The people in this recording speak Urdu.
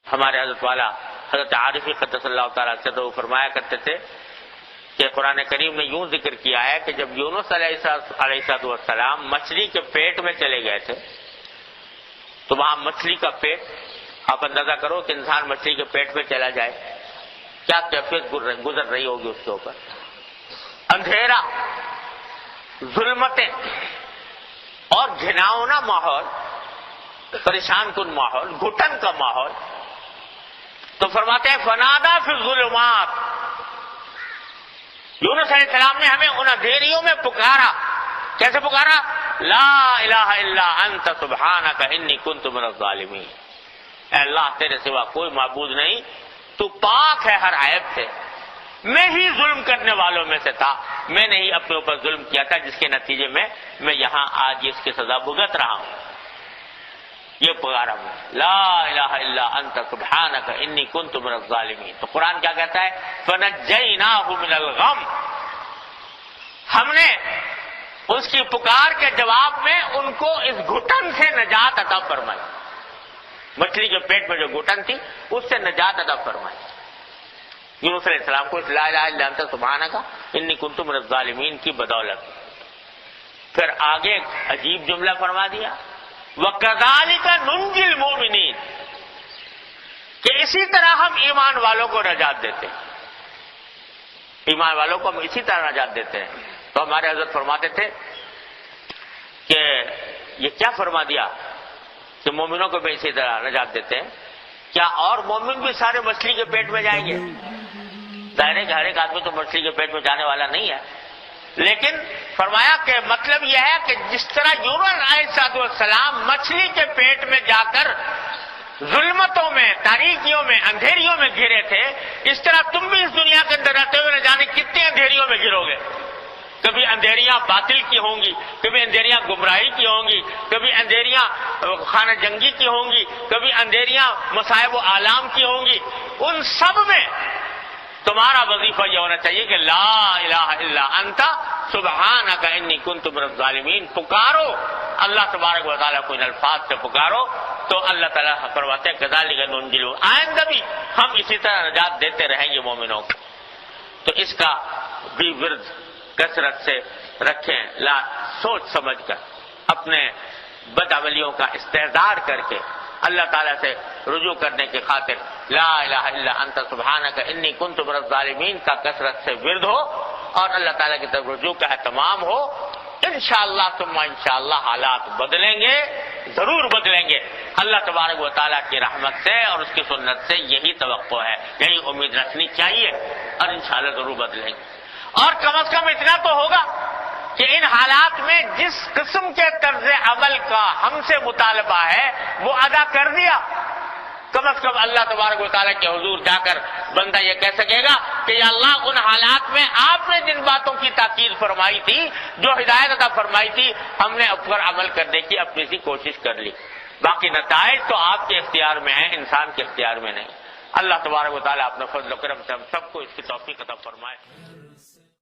ہمارے حضرت والا حضرت عارفی قدس اللہ تعالیٰ سے تو فرمایا کرتے تھے کہ قرآن کریم نے یوں ذکر کیا ہے کہ جب یونس علیہ السلام مچھلی کے پیٹ میں چلے گئے تھے تو وہاں مچھلی کا پیٹ، آپ اندازہ کرو کہ انسان مچھلی کے پیٹ میں چلا جائے کیا کیفیت گزر رہی ہوگی اس کے اوپر، اندھیرا، ظلمتیں اور گھناؤنا ماحول، پریشان کن ماحول، گھٹن کا ماحول. تو فرماتے ہیں فنادا فی الظلمات، یونس علیہ السلام نے ہمیں ان اندھیریوں میں پکارا. کیسے پکارا؟ لا الہ الا انت سبحانک انی کنت من الظالمین. اے اللہ تیرے سوا کوئی معبود نہیں، تو پاک ہے ہر عیب سے، میں ہی ظلم کرنے والوں میں سے تھا، میں نے ہی اپنے اوپر ظلم کیا تھا جس کے نتیجے میں میں یہاں آج اس کی سزا بھگت رہا ہوں. یہ پکارا میں لا الہ الا انت سبحانک انی کنت من الظالمین. تو قرآن کیا کہتا ہے؟ فنجیناہ من الغم، ہم نے اس کی پکار کے جواب میں ان کو اس گھٹن سے نجات عطا فرمائی. مچھلی کے پیٹ میں جو گھٹن تھی اس سے نجات عطا فرمائی. یونس علیہ السلام کو اس لا الہ الا انت سبحانک انی کنت من الظالمین کی بدولت. پھر آگے ایک عجیب جملہ فرما دیا وَكَذَلِكَ نُنْجِي الْمُؤْمِنِينَ، کہ اسی طرح ہم ایمان والوں کو نجات دیتے ہیں. ایمان والوں کو ہم اسی طرح نجات دیتے ہیں. تو ہمارے حضرت فرماتے تھے کہ یہ کیا فرما دیا کہ مومنوں کو بھی اسی طرح نجات دیتے ہیں؟ کیا اور مومن بھی سارے مچھلی کے پیٹ میں جائیں گے؟ ظاہر ہے کہ ہر ایک آدمی تو مچھلی کے پیٹ میں جانے والا نہیں ہے، لیکن فرمایا کہ مطلب یہ ہے کہ جس طرح یونس علیہ السلام مچھلی کے پیٹ میں جا کر ظلمتوں میں، تاریکیوں میں، اندھیریوں میں گرے تھے، اس طرح تم بھی اس دنیا کے اندر رہتے ہوئے نہ جانے کتنے اندھیریوں میں گرو گے. کبھی اندھیریاں باطل کی ہوں گی، کبھی اندھیریاں گمراہی کی ہوں گی، کبھی اندھیریاں خانہ جنگی کی ہوں گی، کبھی اندھیریاں مصائب و آلام کی ہوں گی. ان سب میں تمہارا وظیفہ یہ ہونا چاہیے کہ لا الہ الا انت سبحانک انی کنت من الظالمین. پکارو اللہ تبارک و تعالیٰ کو ان الفاظ سے پکارو تو اللہ تعالیٰ فرماتے ہیں کذالک ننجی الم، آئندہ بھی ہم اسی طرح نجات دیتے رہیں گے مومنوں کو. تو اس کا بھی ورد کثرت سے رکھیں، سوچ سمجھ کر اپنے بدعملیوں کا استحضار کر کے اللہ تعالیٰ سے رجوع کرنے کی خاطر لا الہ الا انت سبحانک انی کنت من الظالمین کا کثرت سے ورد ہو اور اللہ تعالیٰ کی طرف رجوع کا اہتمام ہو. انشاءاللہ ثم انشاءاللہ حالات بدلیں گے، ضرور بدلیں گے. اللہ تبارک و تعالیٰ کی رحمت سے اور اس کی سنت سے یہی توقع ہے، یہی امید رکھنی چاہیے اور انشاءاللہ ضرور بدلیں گے. اور کم از کم اتنا تو ہوگا کہ ان حالات میں جس قسم کے طرز عمل کا ہم سے مطالبہ ہے وہ ادا کر دیا. کم از کم اللہ تبارک و تعالیٰ کے حضور جا کر بندہ یہ کہہ سکے گا کہ یا اللہ ان حالات میں آپ نے جن باتوں کی تاکید فرمائی تھی، جو ہدایت عطا فرمائی تھی، ہم نے اب پر عمل کرنے کی اپنی سی کوشش کر لی. باقی نتائج تو آپ کے اختیار میں ہیں، انسان کے اختیار میں نہیں. اللہ تبارک و تعالیٰ اپنے فضل و کرم سے ہم سب کو اس کی توفیق عطا فرمائے.